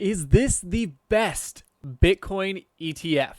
Is this the best Bitcoin ETF?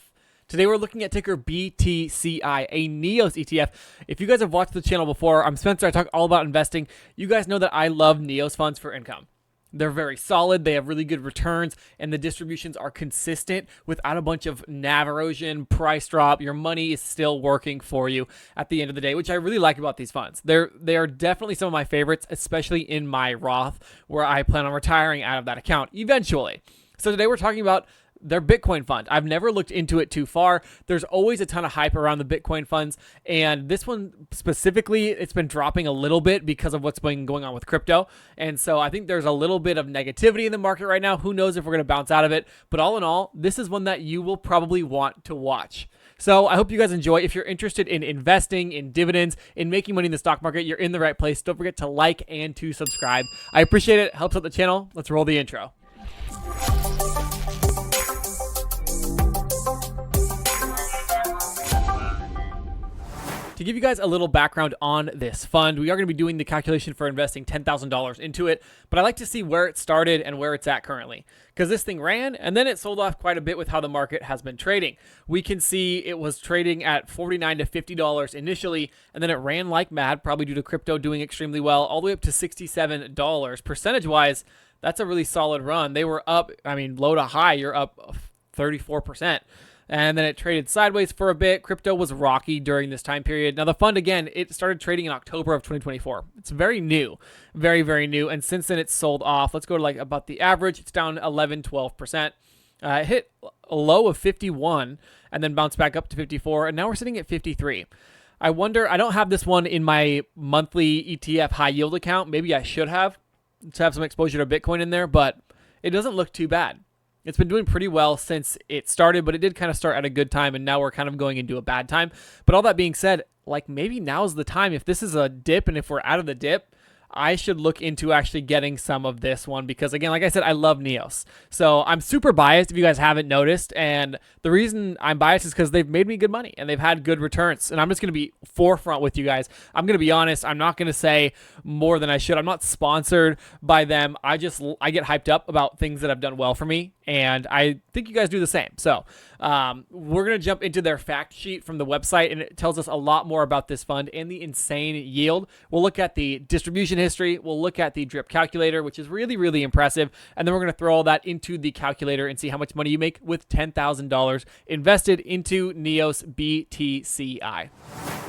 Today we're looking at ticker BTCI, a NEOS ETF. If you guys have watched the channel before, I'm Spencer. I talk all about investing. You guys know that I love NEOS funds for income. They're very solid. They have really good returns, and the distributions are consistent without a bunch of NAV erosion, price drop. Your money is still working for you at the end of the day, which I really like about these funds. They are definitely some of my favorites, especially in my Roth, where I plan on retiring out of that account eventually. So today we're talking about their Bitcoin fund. I've never looked into it too far. There's always a ton of hype around the Bitcoin funds, and this one specifically, it's been dropping a little bit because of what's been going on with crypto. And so I think there's a little bit of negativity in the market right now. Who knows if we're going to bounce out of it? But all in all, this is one that you will probably want to watch. So I hope you guys enjoy. If you're interested in investing, in dividends, in making money in the stock market, you're in the right place. Don't forget to like and to subscribe. I appreciate it. Helps out the channel. Let's roll the intro. To give you guys a little background on this fund, we are going to be doing the calculation for investing $10,000 into it, but I like to see where it started and where it's at currently, because this thing ran and then it sold off quite a bit with how the market has been trading. We can see it was trading at $49 to $50 initially, and then it ran like mad, probably due to crypto doing extremely well, all the way up to $67. Percentage-wise, that's a really solid run. They were up, low to high, you're up 34%. And then it traded sideways for a bit. Crypto was rocky during this time period. Now the fund, again, it started trading in October of 2024. It's very new, very, very new. And since then it's sold off. Let's go to like about the average. It's down 11, 12%. It hit a low of 51 and then bounced back up to 54. And now we're sitting at 53. I wonder, I don't have this one in my monthly ETF high yield account. Maybe I should have to have some exposure to Bitcoin in there, but it doesn't look too bad. It's been doing pretty well since it started, but it did kind of start at a good time, and now we're kind of going into a bad time. But all that being said, like maybe now's the time. If this is a dip and if we're out of the dip, I should look into actually getting some of this one because, again, like I said, I love NEOS. So I'm super biased if you guys haven't noticed. And the reason I'm biased is because they've made me good money and they've had good returns. And I'm just going to be forefront with you guys. I'm going to be honest. I'm not going to say more than I should. I'm not sponsored by them. I get hyped up about things that have done well for me. And I think you guys do the same. So we're going to jump into their fact sheet from the website, and it tells us a lot more about this fund and the insane yield. We'll look at the distribution history. We'll look at the drip calculator, which is really, really impressive. And then we're going to throw all that into the calculator and see how much money you make with $10,000 invested into NEOS BTCI.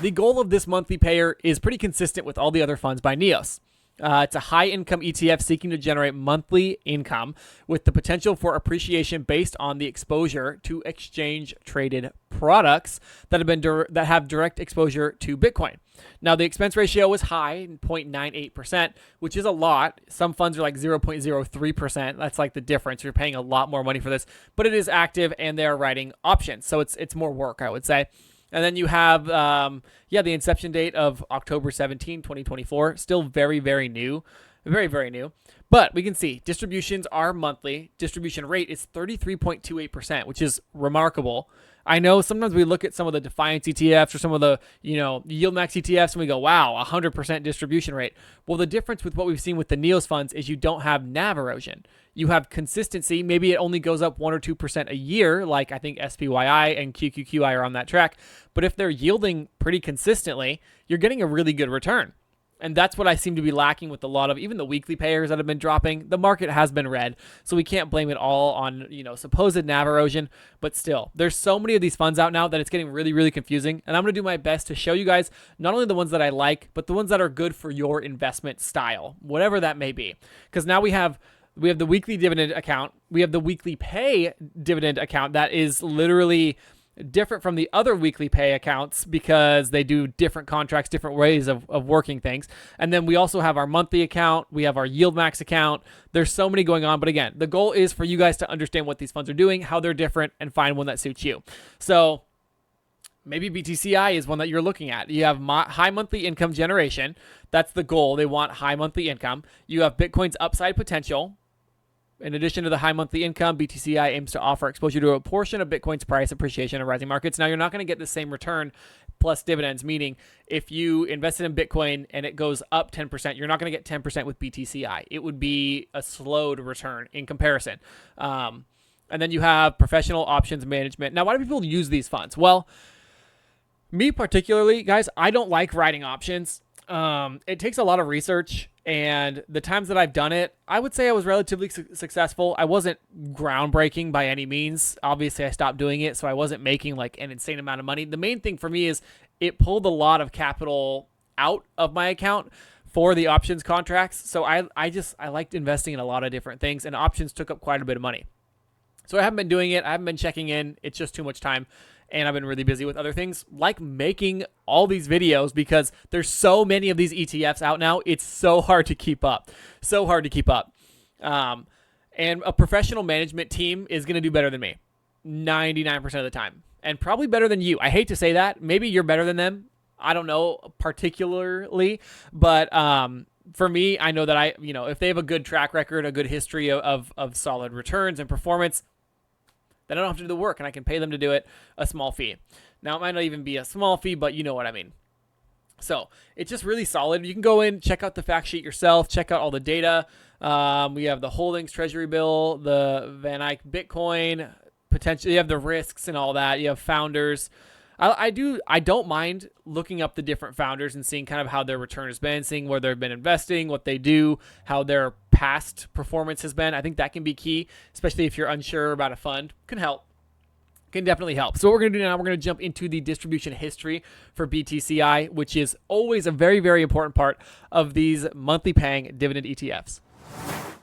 The goal of this monthly payer is pretty consistent with all the other funds by NEOS. It's a high-income ETF seeking to generate monthly income with the potential for appreciation based on the exposure to exchange-traded products that have direct exposure to Bitcoin. Now, the expense ratio is high, 0.98%, which is a lot. Some funds are like 0.03%. That's like the difference. You're paying a lot more money for this, but it is active and they're writing options, so it's more work, I would say. And then you have, the inception date of October 17, 2024. Still very, very new. Very, very new. But we can see distributions are monthly. Distribution rate is 33.28%, which is remarkable. I know sometimes we look at some of the Defiance ETFs or some of the, yieldmax ETFs and we go, wow, 100% distribution rate. Well, the difference with what we've seen with the NEOS funds is you don't have NAV erosion. You have consistency. Maybe it only goes up 1 or 2% a year, like I think SPYI and qqqi are on that track. But if they're yielding pretty consistently, you're getting a really good return. And that's what I seem to be lacking with a lot of even the weekly payers that have been dropping. The market has been red, so we can't blame it all on, supposed NAV erosion. But still, there's so many of these funds out now that it's getting really, really confusing. And I'm going to do my best to show you guys not only the ones that I like, but the ones that are good for your investment style, whatever that may be. Because now we have the weekly dividend account. We have the weekly pay dividend account that is literally different from the other weekly pay accounts because they do different contracts, different ways of working things. And then we also have our monthly account. We have our yieldmax account. There's so many going on. But again, the goal is for you guys to understand what these funds are doing, how they're different, and find one that suits you. So maybe BTCI is one that you're looking at. You have high monthly income generation. That's the goal. They want high monthly income. You have Bitcoin's upside potential. In addition to the high monthly income, BTCI aims to offer exposure to a portion of Bitcoin's price appreciation in rising markets. Now, you're not going to get the same return plus dividends, meaning if you invested in Bitcoin and it goes up 10%, you're not going to get 10% with BTCI. It would be a slowed return in comparison. And then you have professional options management. Now, why do people use these funds? Well, me particularly, guys, I don't like writing options. It takes a lot of research, and the times that I've done it, I would say I was relatively successful. I wasn't groundbreaking by any means. Obviously, I stopped doing it, so I wasn't making like an insane amount of money. The main thing for me is it pulled a lot of capital out of my account for the options contracts. So I liked investing in a lot of different things, and options took up quite a bit of money. So I haven't been doing it. I haven't been checking in. It's just too much time. And I've been really busy with other things like making all these videos because there's so many of these ETFs out now. It's so hard to keep up. So hard to keep up. And a professional management team is going to do better than me 99% of the time. And probably better than you. I hate to say that. Maybe you're better than them. I don't know particularly. But for me, I know that if they have a good track record, a good history of solid returns and performance, then I don't have to do the work, and I can pay them to do it a small fee. Now, it might not even be a small fee, but you know what I mean. So it's just really solid. You can go in, check out the fact sheet yourself, check out all the data. We have the holdings, treasury bill, the Van Eyck Bitcoin, potentially you have the risks and all that. You have founders. I don't mind looking up the different founders and seeing kind of how their return has been, seeing where they've been investing, what they do, how their past performance has been. I think that can be key, especially if you're unsure about a fund. Can help. Can definitely help. So what we're going to do now, we're going to jump into the distribution history for BTCI, which is always a very, very important part of these monthly paying dividend ETFs.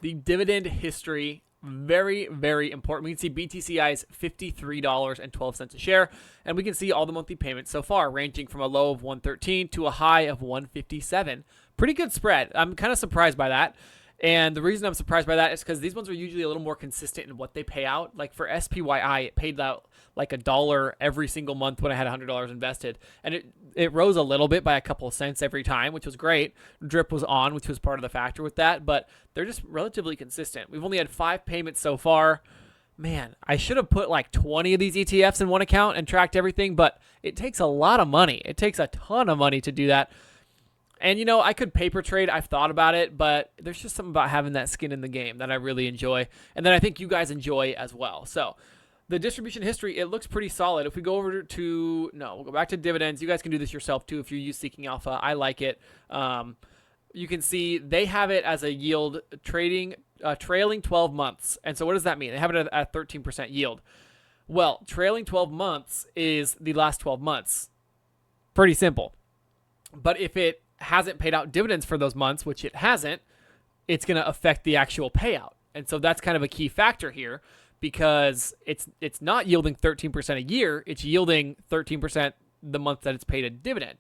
The dividend history, very, very important. We can see BTCI's $53.12 a share, and we can see all the monthly payments so far, ranging from a low of $113 to a high of $157. Pretty good spread. I'm kind of surprised by that. And the reason I'm surprised by that is because these ones are usually a little more consistent in what they pay out. Like for SPYI, it paid out like $1 every single month when I had $100 invested. And it rose a little bit by a couple of cents every time, which was great. Drip was on, which was part of the factor with that. But they're just relatively consistent. We've only had 5 payments so far. Man, I should have put like 20 of these ETFs in one account and tracked everything. But it takes a lot of money. It takes a ton of money to do that. And, I could paper trade. I've thought about it, but there's just something about having that skin in the game that I really enjoy and that I think you guys enjoy as well. So the distribution history, it looks pretty solid. If we go over to, we'll go back to dividends. You guys can do this yourself too if you use Seeking Alpha. I like it. You can see they have it as a yield trailing 12 months. And so what does that mean? They have it at 13% yield. Well, trailing 12 months is the last 12 months. Pretty simple. But if it hasn't paid out dividends for those months, which it hasn't, it's going to affect the actual payout. And so that's kind of a key factor here because it's not yielding 13% a year. It's yielding 13% the month that it's paid a dividend.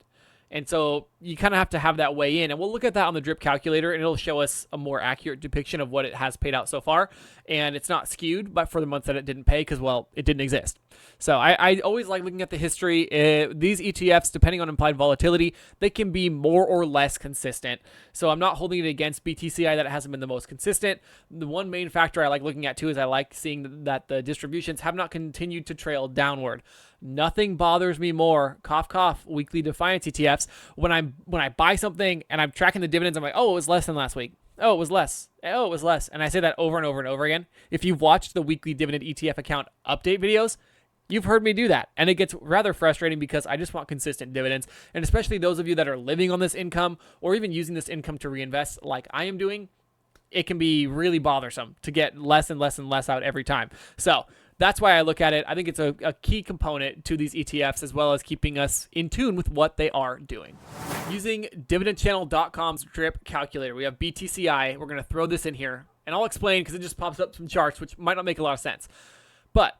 And so you kind of have to have that weigh in. And we'll look at that on the drip calculator, and it'll show us a more accurate depiction of what it has paid out so far. And it's not skewed, but for the months that it didn't pay because, well, it didn't exist. So I always like looking at the history. These ETFs, depending on implied volatility, they can be more or less consistent. So I'm not holding it against BTCI that it hasn't been the most consistent. The one main factor I like looking at, too, is I like seeing that the distributions have not continued to trail downward. Nothing bothers me more, cough, cough, weekly Defiance ETFs, when I buy something and I'm tracking the dividends, I'm like, oh, it was less than last week. Oh, it was less. Oh, it was less. And I say that over and over and over again. If you've watched the weekly dividend ETF account update videos, you've heard me do that. And it gets rather frustrating because I just want consistent dividends. And especially those of you that are living on this income or even using this income to reinvest like I am doing, it can be really bothersome to get less and less and less out every time. So that's why I look at it. I think it's a key component to these ETFs as well as keeping us in tune with what they are doing. Using dividendchannel.com's drip calculator, we have BTCI. We're going to throw this in here, and I'll explain because it just pops up some charts, which might not make a lot of sense. But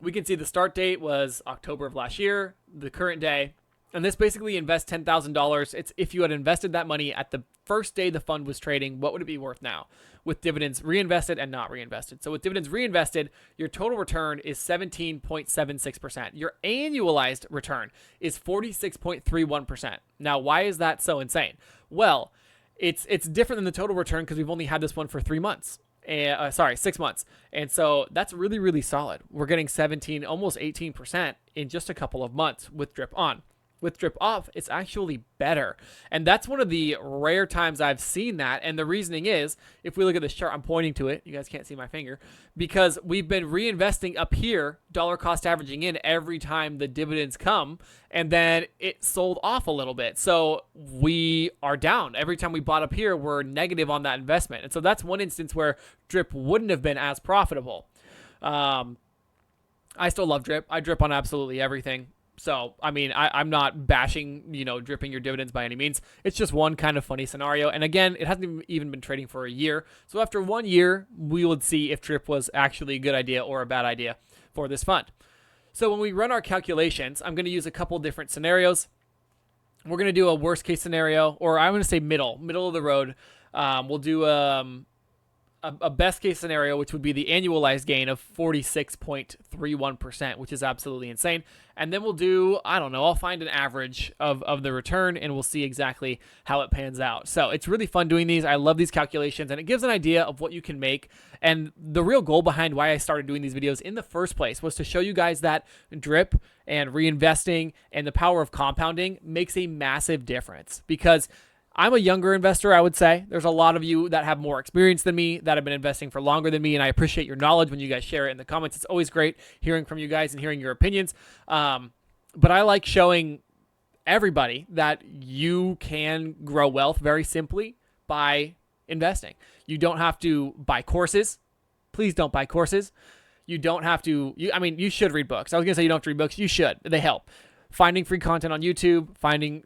we can see the start date was October of last year, the current day, and this basically invests $10,000. It's if you had invested that money at the first day the fund was trading, what would it be worth now? With dividends reinvested and not reinvested. So with dividends reinvested, your total return is 17.76%. Your annualized return is 46.31%. Now, why is that so insane? Well, it's different than the total return because we've only had this one for 6 months. And so that's really, really solid. We're getting 17, almost 18% in just a couple of months with drip on. With drip off, it's actually better. And that's one of the rare times I've seen that. And the reasoning is, if we look at this chart, I'm pointing to it. You guys can't see my finger. Because we've been reinvesting up here, dollar cost averaging in every time the dividends come. And then it sold off a little bit. So we are down. Every time we bought up here, we're negative on that investment. And so that's one instance where drip wouldn't have been as profitable. I still love drip. I drip on absolutely everything. So, I mean, I'm not bashing, dripping your dividends by any means. It's just one kind of funny scenario. And again, it hasn't even been trading for a year. So after 1 year, we would see if drip was actually a good idea or a bad idea for this fund. So when we run our calculations, I'm going to use a couple different scenarios. We're going to do a worst case scenario, or I'm going to say middle of the road. We'll do a best case scenario, which would be the annualized gain of 46.31%, which is absolutely insane. And then we'll do, I'll find an average of the return, and we'll see exactly how it pans out. So it's really fun doing these. I love these calculations, and it gives an idea of what you can make. And the real goal behind why I started doing these videos in the first place was to show you guys that drip and reinvesting and the power of compounding makes a massive difference. Because I'm a younger investor, I would say. There's a lot of you that have more experience than me, that have been investing for longer than me, and I appreciate your knowledge when you guys share it in the comments. It's always great hearing from you guys and hearing your opinions. But I like showing everybody that you can grow wealth very simply by investing. You don't have to buy courses. Please don't buy courses. You don't have to, you should read books. I was going to say you don't have to read books. You should. They help. Finding free content on YouTube, finding,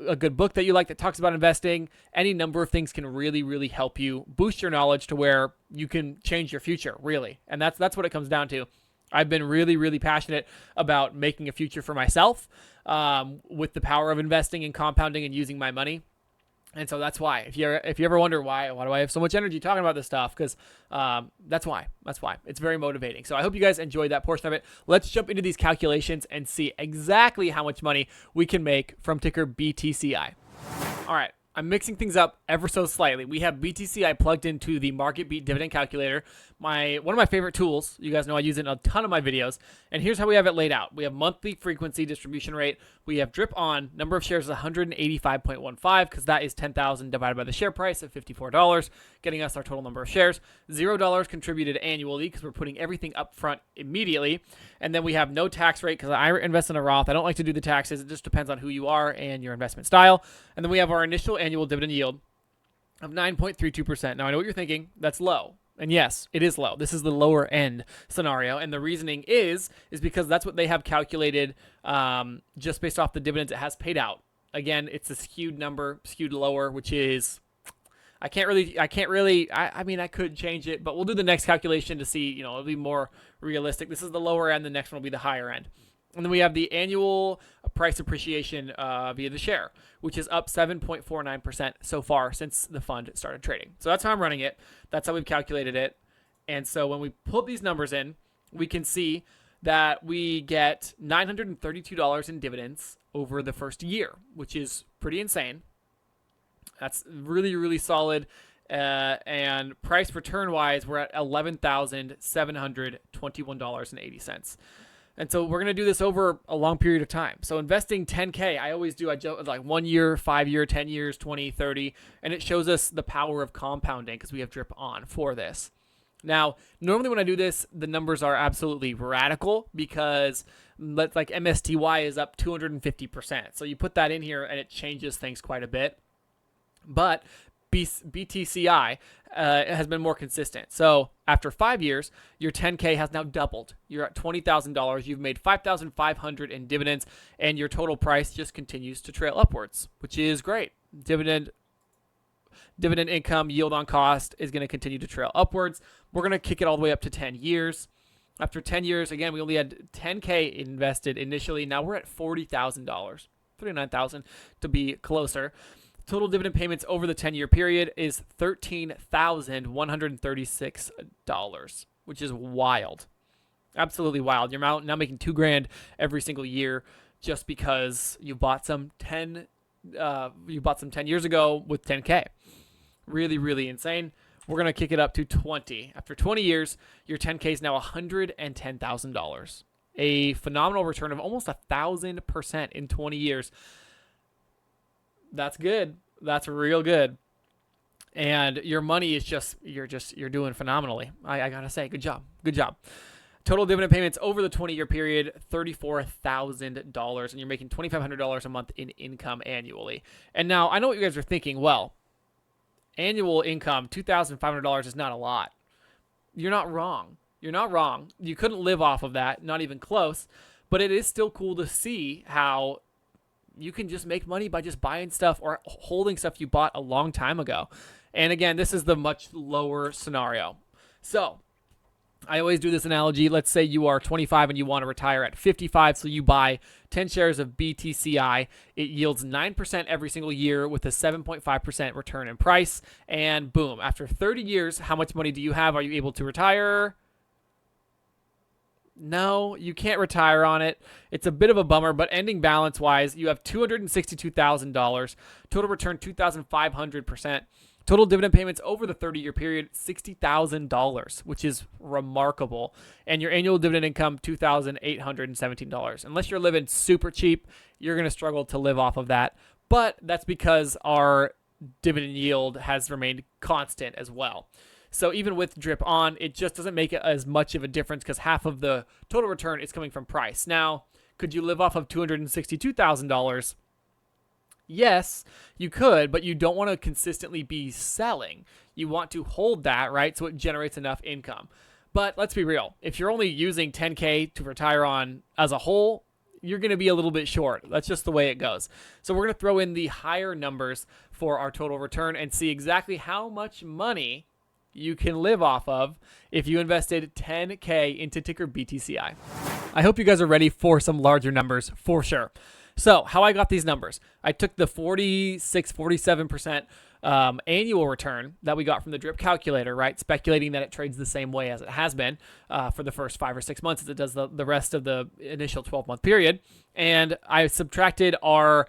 a good book that you like that talks about investing, any number of things can really, really help you boost your knowledge to where you can change your future, really. And that's what it comes down to. I've been really, really passionate about making a future for myself with the power of investing and compounding and using my money. And so that's why, if you ever wonder why do I have so much energy talking about this stuff, because that's why. It's very motivating. So I hope you guys enjoyed that portion of it. Let's jump into these calculations and see exactly how much money we can make from ticker BTCI. All right. I'm mixing things up ever so slightly. We have BTCI plugged into the Market Beat Dividend Calculator, one of my favorite tools. You guys know I use it in a ton of my videos. And here's how we have it laid out. We have monthly frequency distribution rate. We have drip on. Number of shares is 185.15 because that is 10,000 divided by the share price of $54, getting us our total number of shares. $0 contributed annually because we're putting everything up front immediately. And then we have no tax rate because I invest in a Roth. I don't like to do the taxes. It just depends on who you are and your investment style. And then we have our initial annual dividend yield of 9.32%. Now, I know what you're thinking. That's low. And yes, it is low. This is the lower end scenario. And the reasoning is because that's what they have calculated just based off the dividends it has paid out. Again, it's a skewed number, skewed lower, which is, I could change it, but we'll do the next calculation to see, it'll be more realistic. This is the lower end. The next one will be the higher end. And then we have the annual price appreciation via the share, which is up 7.49% so far since the fund started trading. So that's how I'm running it. That's how we've calculated it. And so when we put these numbers in, we can see that we get $932 in dividends over the first year, which is pretty insane. That's really, really solid. And price return wise, we're at $11,721.80. And so we're going to do this over a long period of time. So investing 10K, I like 1 year, 5 year, 10 years, 20, 30, and it shows us the power of compounding because we have drip on for this. Now, normally when I do this, the numbers are absolutely radical because like MSTY is up 250%. So you put that in here and it changes things quite a bit. But BTCI has been more consistent. So after 5 years, your 10K has now doubled. You're at $20,000. You've made $5,500 in dividends, and your total price just continues to trail upwards, which is great. Dividend income, yield on cost is going to continue to trail upwards. We're going to kick it all the way up to 10 years. After 10 years, again, we only had 10K invested initially. Now we're at $40,000, $39,000 to be closer. Total dividend payments over the 10-year period is $13,136, which is wild. Absolutely wild. You're now making $2,000 every single year just because you bought some 10 years ago with 10K. Really, really insane. We're going to kick it up to 20. After 20 years, your 10K is now $110,000. a phenomenal return of almost 1,000% in 20 years. That's good. That's real good. And your money is you're doing phenomenally. I gotta say, good job. Good job. Total dividend payments over the 20-year period, $34,000, and you're making $2,500 a month in income annually. And now I know what you guys are thinking. Well, annual income, $2,500 is not a lot. You're not wrong. You're not wrong. You couldn't live off of that, not even close. But it is still cool to see how you can just make money by just buying stuff or holding stuff you bought a long time ago. And again, this is the much lower scenario. So I always do this analogy. Let's say you are 25 and you want to retire at 55. So you buy 10 shares of BTCI. It yields 9% every single year with a 7.5% return in price. And boom, after 30 years, how much money do you have? Are you able to retire? No, you can't retire on it. It's a bit of a bummer, but ending balance wise, you have $262,000. Total return 2,500%. Total dividend payments over the 30-year period, $60,000, which is remarkable. And your annual dividend income, $2,817. Unless you're living super cheap, you're going to struggle to live off of that. But that's because our dividend yield has remained constant as well. So even with drip on, it just doesn't make it as much of a difference because half of the total return is coming from price. Now, could you live off of $262,000? Yes, you could, but you don't want to consistently be selling. You want to hold that, right? So it generates enough income. But let's be real. If you're only using 10K to retire on as a whole, you're going to be a little bit short. That's just the way it goes. So we're going to throw in the higher numbers for our total return and see exactly how much money you can live off of if you invested 10K into ticker BTCI. I hope you guys are ready for some larger numbers for sure. So how I got these numbers, I took the 47% annual return that we got from the drip calculator, right? Speculating that it trades the same way as it has been for the first 5 or 6 months as it does the rest of the initial 12-month period. And I subtracted our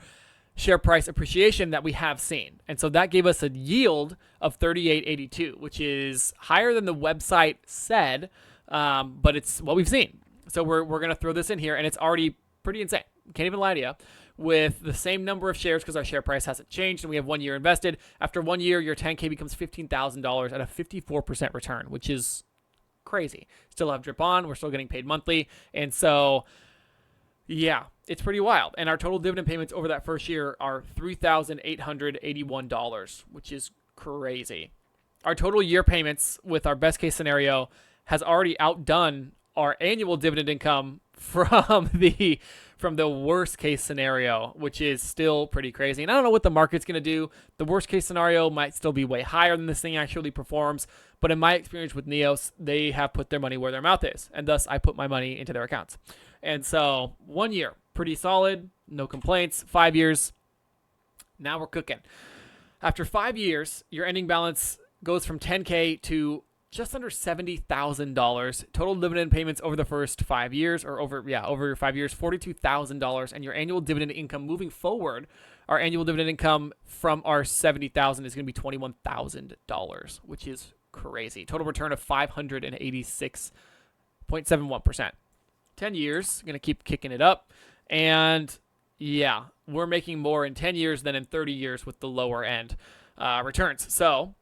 share price appreciation that we have seen. And so that gave us a yield of 38.82, which is higher than the website said, but it's what we've seen. So we're going to throw this in here, and it's already pretty insane. Can't even lie to you. With the same number of shares, because our share price hasn't changed and we have 1 year invested, after 1 year, your 10K becomes $15,000 at a 54% return, which is crazy. Still have drip on. We're still getting paid monthly. And so, yeah, it's pretty wild. And our total dividend payments over that first year are $3,881, which is crazy. Our total year payments with our best case scenario has already outdone our annual dividend income from the worst case scenario, which is still pretty crazy. And I don't know what the market's going to do. The worst case scenario might still be way higher than this thing actually performs. But in my experience with Neos, they have put their money where their mouth is. And thus, I put my money into their accounts. And so 1 year, pretty solid, no complaints. 5 years, now we're cooking. After 5 years, your ending balance goes from 10K to just under $70,000. Total dividend payments over the first 5 years, or over your 5 years, $42,000. And your annual dividend income moving forward, our annual dividend income from our $70,000 is going to be $21,000, which is crazy. Total return of 586.71%. 10 years, going to keep kicking it up. And yeah, we're making more in 10 years than in 30 years with the lower end returns. So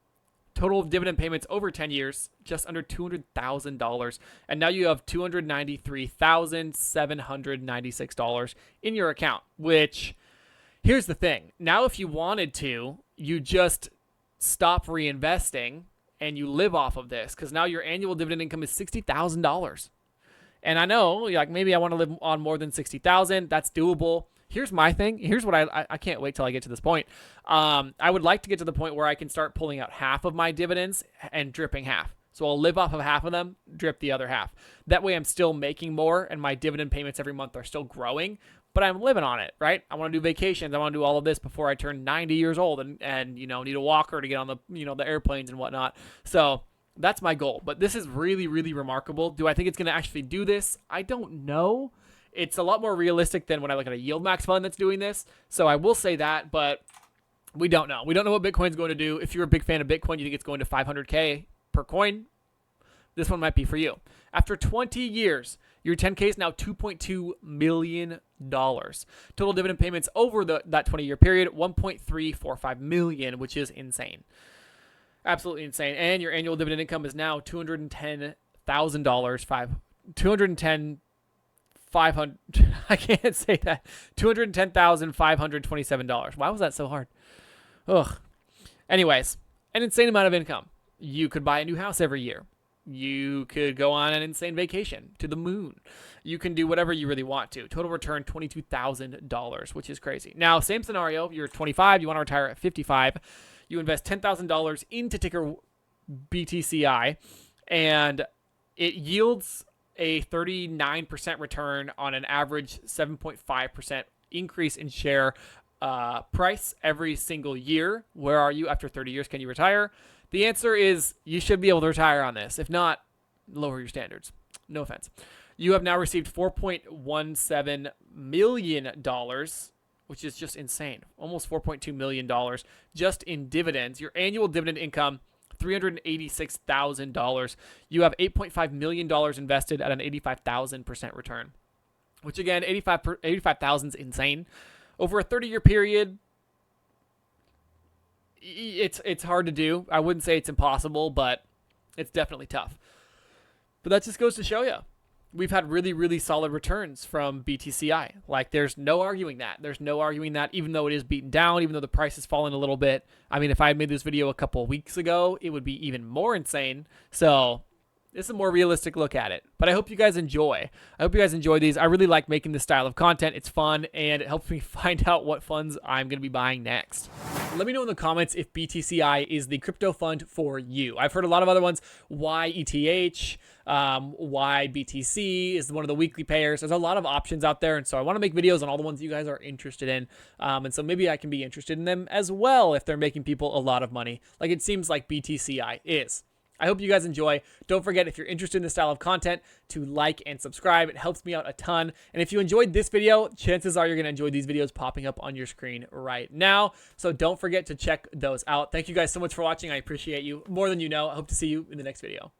total dividend payments over 10 years, just under $200,000. And now you have $293,796 in your account, which, here's the thing. Now, if you wanted to, you just stop reinvesting and you live off of this, because now your annual dividend income is $60,000. And I know, like, maybe I want to live on more than $60,000. That's doable. Here's my thing. Here's what I can't wait till I get to this point. I would like to get to the point where I can start pulling out half of my dividends and dripping half. So I'll live off of half of them, drip the other half. That way I'm still making more and my dividend payments every month are still growing, but I'm living on it, right? I want to do vacations. I want to do all of this before I turn 90 years old and need a walker to get on the, the airplanes and whatnot. So that's my goal. But this is really, really remarkable. Do I think it's going to actually do this? I don't know. It's a lot more realistic than when I look at a yieldmax fund that's doing this. So I will say that, but we don't know. We don't know what Bitcoin's going to do. If you're a big fan of Bitcoin, you think it's going to 500K per coin. this one might be for you. After 20 years, your 10K is now $2.2 million. Total dividend payments over that 20-year period, $1.345 million, which is insane. Absolutely insane. And your annual dividend income is now $210,000. I can't say that. $210,527. Why was that so hard? Ugh. Anyways, an insane amount of income. You could buy a new house every year. You could go on an insane vacation to the moon. You can do whatever you really want to. Total return, $22,000, which is crazy. Now, same scenario. You're 25. You want to retire at 55. You invest $10,000 into ticker BTCI, and it yields a 39% return on an average 7.5% increase in share price every single year. Where are you after 30 years? Can you retire? The answer is you should be able to retire on this. If not, lower your standards. No offense. You have now received $4.17 million, which is just insane. Almost $4.2 million just in dividends. Your annual dividend income, $386,000. You have $8.5 million invested at an 85,000% return, which again, 85,000 is insane. Over a 30-year period, it's hard to do. I wouldn't say it's impossible, but it's definitely tough. But that just goes to show you. We've had really, really solid returns from BTCI. Like, there's no arguing that. There's no arguing that, even though it is beaten down, even though the price has fallen a little bit. I mean, if I had made this video a couple of weeks ago, it would be even more insane. So this is a more realistic look at it. But I hope you guys enjoy. I hope you guys enjoy these. I really like making this style of content. It's fun, and it helps me find out what funds I'm going to be buying next. Let me know in the comments if BTCI is the crypto fund for you. I've heard a lot of other ones. Why ETH? Why BTC is one of the weekly payers. There's a lot of options out there, and so I want to make videos on all the ones you guys are interested in. And so maybe I can be interested in them as well if they're making people a lot of money, like it seems like BTCI is. I hope you guys enjoy. Don't forget, if you're interested in this style of content, to like and subscribe. It helps me out a ton. And if you enjoyed this video, chances are you're going to enjoy these videos popping up on your screen right now. So don't forget to check those out. Thank you guys so much for watching. I appreciate you more than you know. I hope to see you in the next video.